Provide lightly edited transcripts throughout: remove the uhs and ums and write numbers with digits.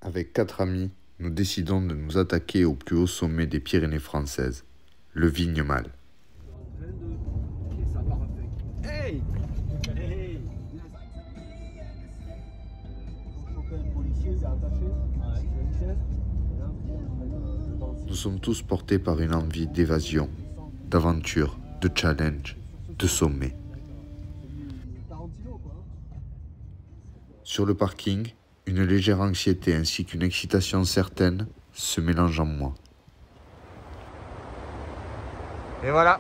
Avec 4 amis, nous décidons de nous attaquer au plus haut sommet des Pyrénées françaises, le Vignemale. Hey! Hey! Nous sommes tous portés par une envie d'évasion, d'aventure, de challenge, de sommet. Sur le parking, une légère anxiété ainsi qu'une excitation certaine se mélangent en moi. Et voilà,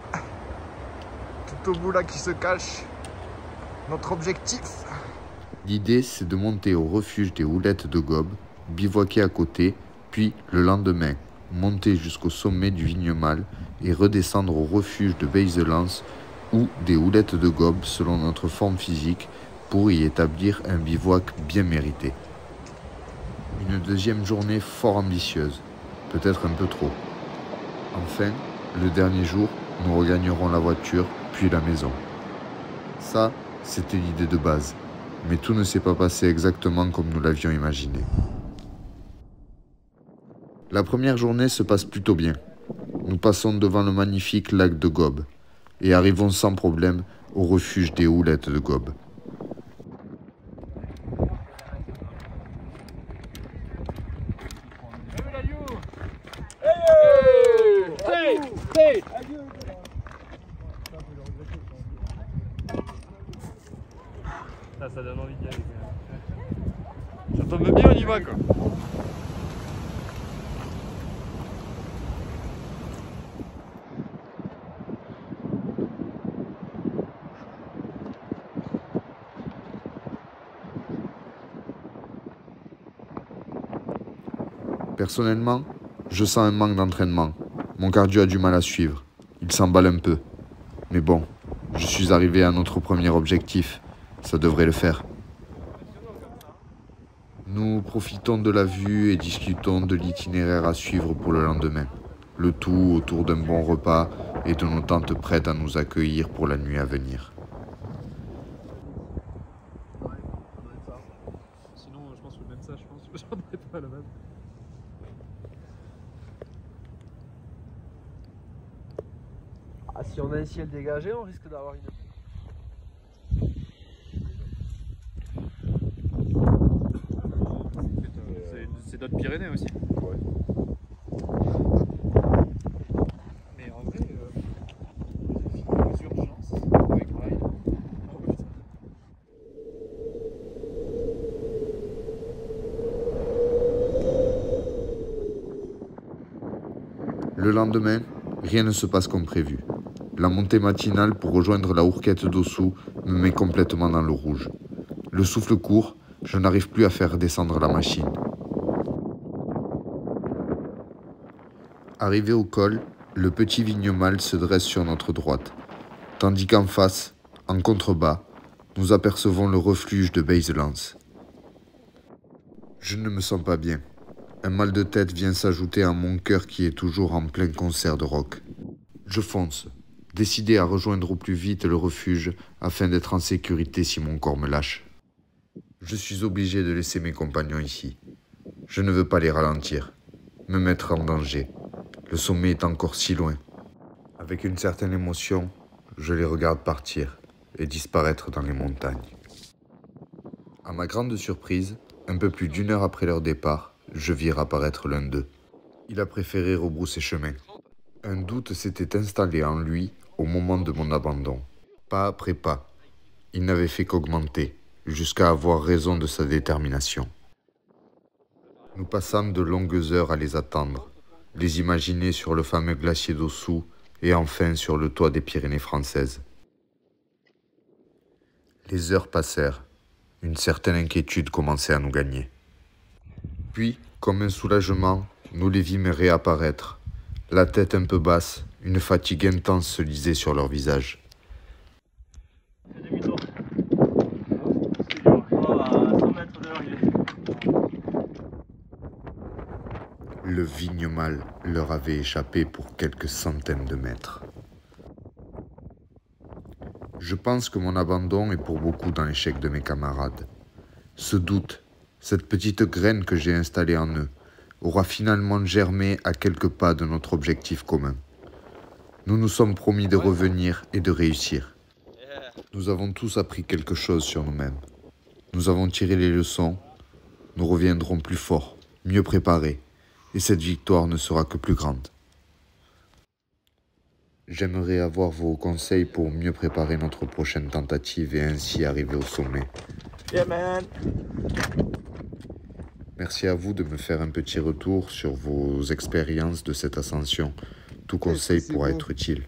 tout au bout là qui se cache, notre objectif. L'idée, c'est de monter au refuge des Houlettes de Gobe, bivouaquer à côté, puis le lendemain, monter jusqu'au sommet du Vignemale et redescendre au refuge de Beyzelance ou des Houlettes de Gobe selon notre forme physique pour y établir un bivouac bien mérité. Une deuxième journée fort ambitieuse, peut-être un peu trop. Enfin, le dernier jour, nous regagnerons la voiture, puis la maison. Ça, c'était l'idée de base, mais tout ne s'est pas passé exactement comme nous l'avions imaginé. La première journée se passe plutôt bien. Nous passons devant le magnifique lac de Gobe et arrivons sans problème au refuge des Houlettes de Gobe. Ça donne envie d'y aller. Ça tombe bien, on y va quoi. Personnellement, je sens un manque d'entraînement. Mon cardio a du mal à suivre. Il s'emballe un peu. Mais bon, je suis arrivé à notre premier objectif. Ça devrait le faire. Nous profitons de la vue et discutons de l'itinéraire à suivre pour le lendemain. Le tout autour d'un bon repas et de nos tentes prêtes à nous accueillir pour la nuit à venir. Sinon, je pense que même ça, je j'en ai pas la même. Ah, si on a un ciel dégagé, on risque d'avoir une... C'est d'autres Pyrénées aussi. Ouais. Mais en vrai, aux urgences, avec pareil. Oh putain. Le lendemain, rien ne se passe comme prévu. La montée matinale pour rejoindre la Hourquette d'Ossou me met complètement dans le rouge. Le souffle court, je n'arrive plus à faire descendre la machine. Arrivé au col, le petit Vignemale se dresse sur notre droite, tandis qu'en face, en contrebas, nous apercevons le refuge de Beyzelance. Je ne me sens pas bien. Un mal de tête vient s'ajouter à mon cœur qui est toujours en plein concert de rock. Je fonce, décidé à rejoindre au plus vite le refuge afin d'être en sécurité si mon corps me lâche. Je suis obligé de laisser mes compagnons ici. Je ne veux pas les ralentir, me mettre en danger. Le sommet est encore si loin. Avec une certaine émotion, je les regarde partir et disparaître dans les montagnes. À ma grande surprise, un peu plus d'1 heure après leur départ, je vis apparaître l'un d'eux. Il a préféré rebrousser chemin. Un doute s'était installé en lui au moment de mon abandon. Pas après pas, il n'avait fait qu'augmenter, jusqu'à avoir raison de sa détermination. Nous passâmes de longues heures à les attendre, les imaginer sur le fameux glacier d'Ossou et enfin sur le toit des Pyrénées françaises. Les heures passèrent, une certaine inquiétude commençait à nous gagner. Puis, comme un soulagement, nous les vîmes réapparaître. La tête un peu basse, une fatigue intense se lisait sur leur visage. Le Vignemale leur avait échappé pour quelques centaines de mètres. Je pense que mon abandon est pour beaucoup dans l'échec de mes camarades. Ce doute, Cette petite graine que j'ai installée en eux aura finalement germé à quelques pas de notre objectif commun. Nous nous sommes promis de revenir et de réussir. Nous avons tous appris quelque chose sur nous-mêmes. Nous avons tiré les leçons. Nous reviendrons plus forts, mieux préparés, et cette victoire ne sera que plus grande. J'aimerais avoir vos conseils pour mieux préparer notre prochaine tentative et ainsi arriver au sommet. Yeah, man. Merci à vous de me faire un petit retour sur vos expériences de cette ascension. Tout conseil pourra être utile.